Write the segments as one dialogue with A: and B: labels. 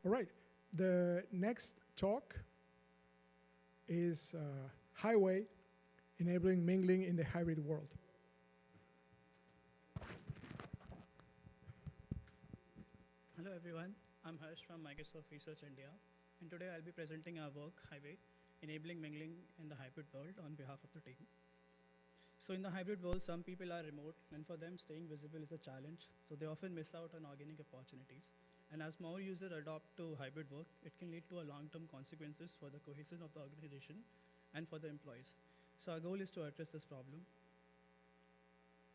A: All right, the next talk is HyWay, enabling mingling in the hybrid world.
B: Hello everyone, I'm Harsh from Microsoft Research India, and today I'll be presenting our work, HyWay, enabling mingling in the hybrid world on behalf of the team. So in the hybrid world, some people are remote, and for them staying visible is a challenge, so they often miss out on organic opportunities. And as more users adopt to hybrid work, it can lead to a long-term consequences for the cohesion of the organization and for the employees. So our goal is to address this problem.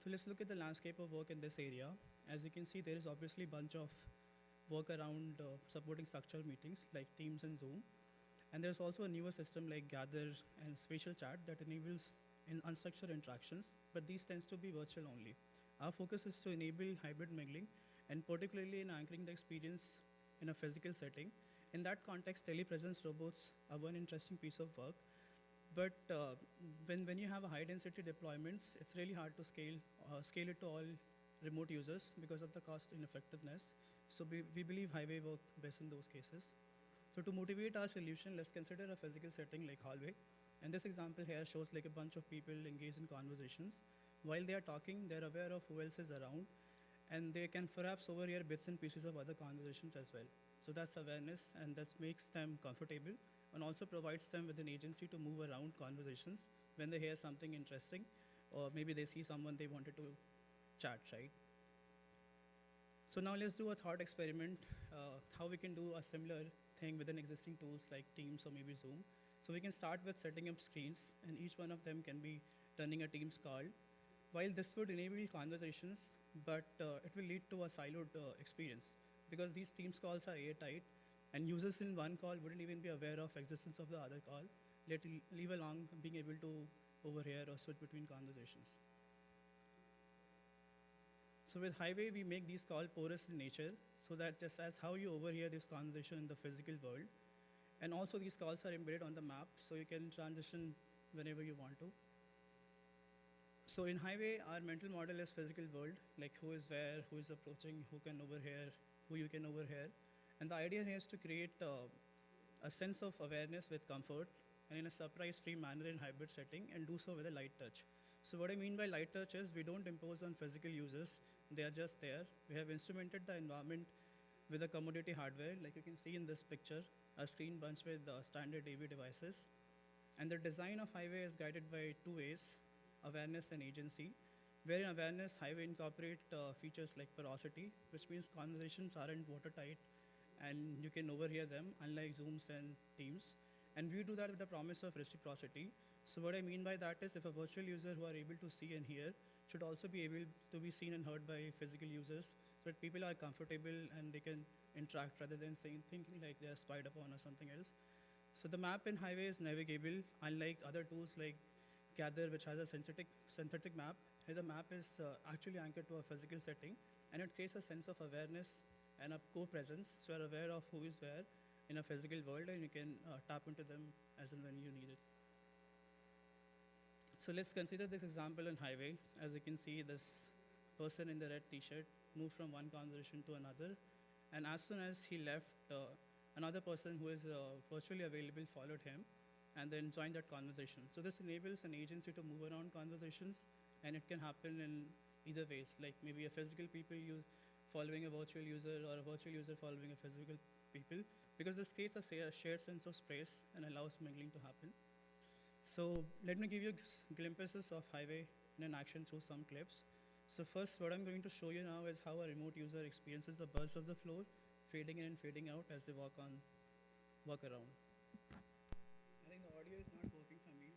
B: So let's look at the landscape of work in this area. As you can see, there is obviously a bunch of work around supporting structured meetings like Teams and Zoom. And there's also a newer system like Gather and Spatial Chat that enables unstructured interactions, but these tends to be virtual only. Our focus is to enable hybrid mingling, and particularly in anchoring the experience in a physical setting. In that context, telepresence robots are one interesting piece of work. But when you have a high density deployments, it's really hard to scale it to all remote users because of the cost ineffectiveness. So we believe HyWay work best in those cases. So to motivate our solution, let's consider a physical setting like hallway. And this example here shows like a bunch of people engaged in conversations. While they are talking, they're aware of who else is around, and they can perhaps overhear bits and pieces of other conversations as well. So that's awareness, and that makes them comfortable, and also provides them with an agency to move around conversations when they hear something interesting, or maybe they see someone they wanted to chat, right? So now let's do a thought experiment, how we can do a similar thing within existing tools like Teams or maybe Zoom. So we can start with setting up screens, and each one of them can be running a Teams call. While this would enable conversations, but it will lead to a siloed experience because these Teams calls are airtight, and users in one call wouldn't even be aware of existence of the other call, leave along being able to overhear or switch between conversations. So with HyWay, we make these calls porous in nature, so that just as how you overhear this conversation in the physical world, and also these calls are embedded on the map, so you can transition whenever you want to. So in HyWay, our mental model is physical world, like who is where, who is approaching, who can overhear, who you can overhear. And the idea here is to create a sense of awareness with comfort and in a surprise-free manner in hybrid setting, and do so with a light touch. So what I mean by light touch is we don't impose on physical users, they are just there. We have instrumented the environment with a commodity hardware, like you can see in this picture, a screen bunched with standard AV devices. And the design of HyWay is guided by two ways, awareness and agency. Where in awareness, HyWay incorporate features like porosity, which means conversations aren't watertight and you can overhear them, unlike Zooms and Teams. And we do that with the promise of reciprocity. So what I mean by that is if a virtual user who are able to see and hear should also be able to be seen and heard by physical users, so that people are comfortable and they can interact rather than thinking like they are spied upon or something else. So the map in HyWay is navigable, unlike other tools like Gather, which has a synthetic map. Here the map is actually anchored to a physical setting, and it creates a sense of awareness and a co-presence, so you're aware of who is where in a physical world, and you can tap into them as and when you need it. So let's consider this example in HyWay. As you can see, this person in the red t-shirt moved from one conversation to another, and as soon as he left, another person who is virtually available followed him and then joined that conversation. So this enables an agency to move around conversations, and it can happen in either ways, like maybe a physical people following a virtual user, or a virtual user following a physical people, because this creates a shared sense of space and allows mingling to happen. So let me give you glimpses of HyWay in action through some clips. So first, what I'm going to show you now is how a remote user experiences the buzz of the floor, fading in and fading out as they walk around. I think the audio is not working for me.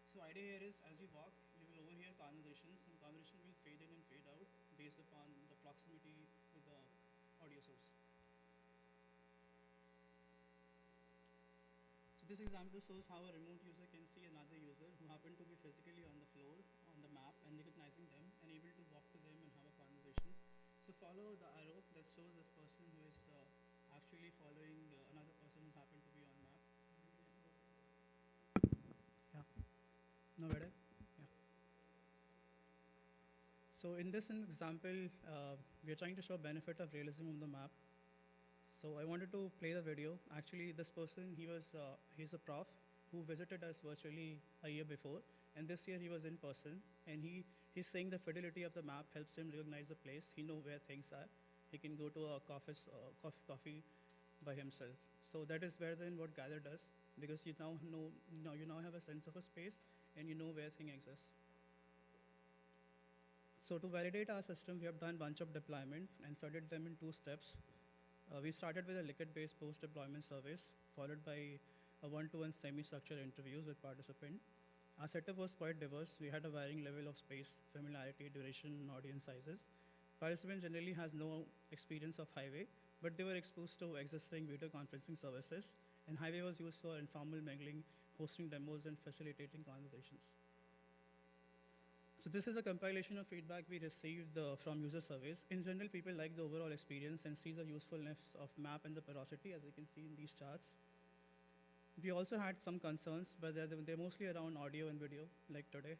B: So idea here is, as you walk, you will overhear conversations, and conversation will fade in and fade out based upon the proximity with the audio source. So this example shows how a remote user can see another user who happened to be physically on the floor, on the map, and recognizing them, and able to walk to them and have a conversations. So follow the arrow that shows this person who is actually following another person who's happened to be on map. Yeah. So in this example, we are trying to show benefit of realism on the map. So I wanted to play the video. Actually, this person, he's a prof who visited us virtually a year before, and this year he was in person, and he's saying the fidelity of the map helps him recognize the place. He knows where things are. He can go to a coffee by himself. So that is where then what Gather does, because you now have a sense of a space, and you know where things exist. So to validate our system, we have done a bunch of deployment and studied them in 2 steps. We started with a liquid-based post-deployment service, followed by a one-to-one semi-structured interviews with participants. Our setup was quite diverse. We had a varying level of space, familiarity, duration, and audience sizes. Participants generally has no experience of HyWay, but they were exposed to existing video conferencing services, and HyWay was used for informal mingling, hosting demos, and facilitating conversations. So this is a compilation of feedback we received from user surveys. In general, people like the overall experience and see the usefulness of map and the porosity, as you can see in these charts. We also had some concerns, but they're mostly around audio and video, like today.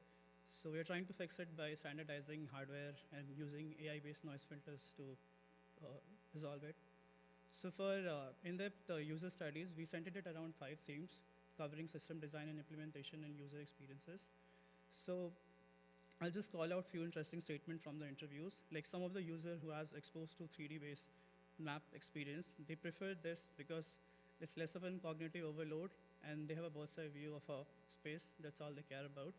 B: So we're trying to fix it by standardizing hardware and using AI-based noise filters to resolve it. So for in-depth user studies, we centered it around 5 themes, covering system design and implementation and user experiences. So I'll just call out few interesting statements from the interviews. Like some of the user who has exposed to 3D-based map experience, they prefer this because it's less of a cognitive overload, and they have a bird's-eye view of a space. That's all they care about.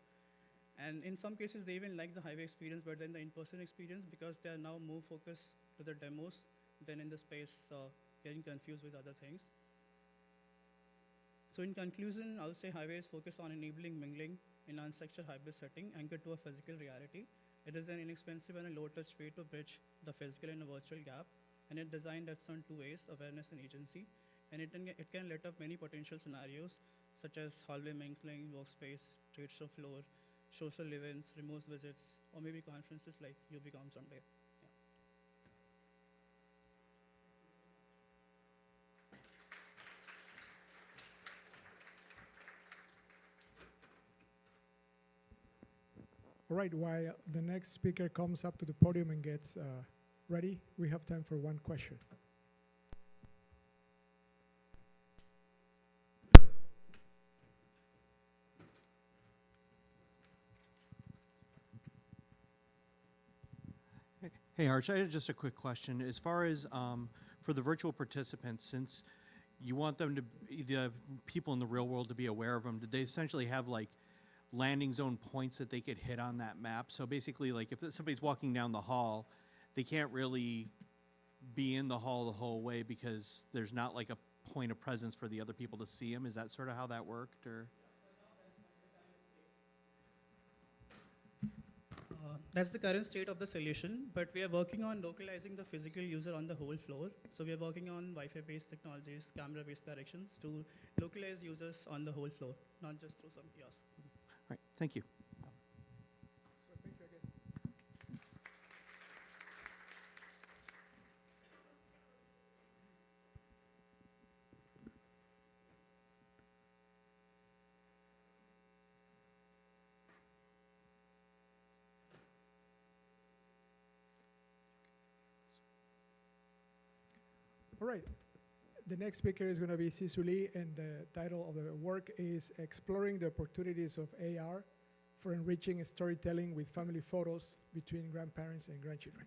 B: And in some cases, they even like the HyWay experience, but then the in-person experience, because they are now more focused to the demos than in the space, getting confused with other things. So in conclusion, I'll say HyWay is focused on enabling mingling in an unstructured hybrid setting anchored to a physical reality. It is an inexpensive and a low-touch way to bridge the physical and a virtual gap, and it's designed at some 2 ways, awareness and agency. And it can let up many potential scenarios, such as hallway mingling, workspace, trade show floor, social events, remote visits, or maybe conferences like UbiComp someday.
A: All right, while the next speaker comes up to the podium and gets ready, we have time for one question.
C: Hey, Harsh, I had just a quick question. As far as for the virtual participants, since you want them to, the people in the real world to be aware of them, did they essentially have like landing zone points that they could hit on that map? So basically, like if somebody's walking down the hall, they can't really be in the hall the whole way because there's not like a point of presence for the other people to see them. Is that sort of how that worked, or?
B: That's the current state of the solution, but we are working on localizing the physical user on the whole floor. So we are working on Wi-Fi-based technologies, camera-based corrections to localize users on the whole floor, not just through some kiosk.
C: All right, thank you.
A: All right, the next speaker is going to be Sisu Lee, and the title of the work is Exploring the Opportunities of AR for Enriching Storytelling with Family Photos Between Grandparents and Grandchildren.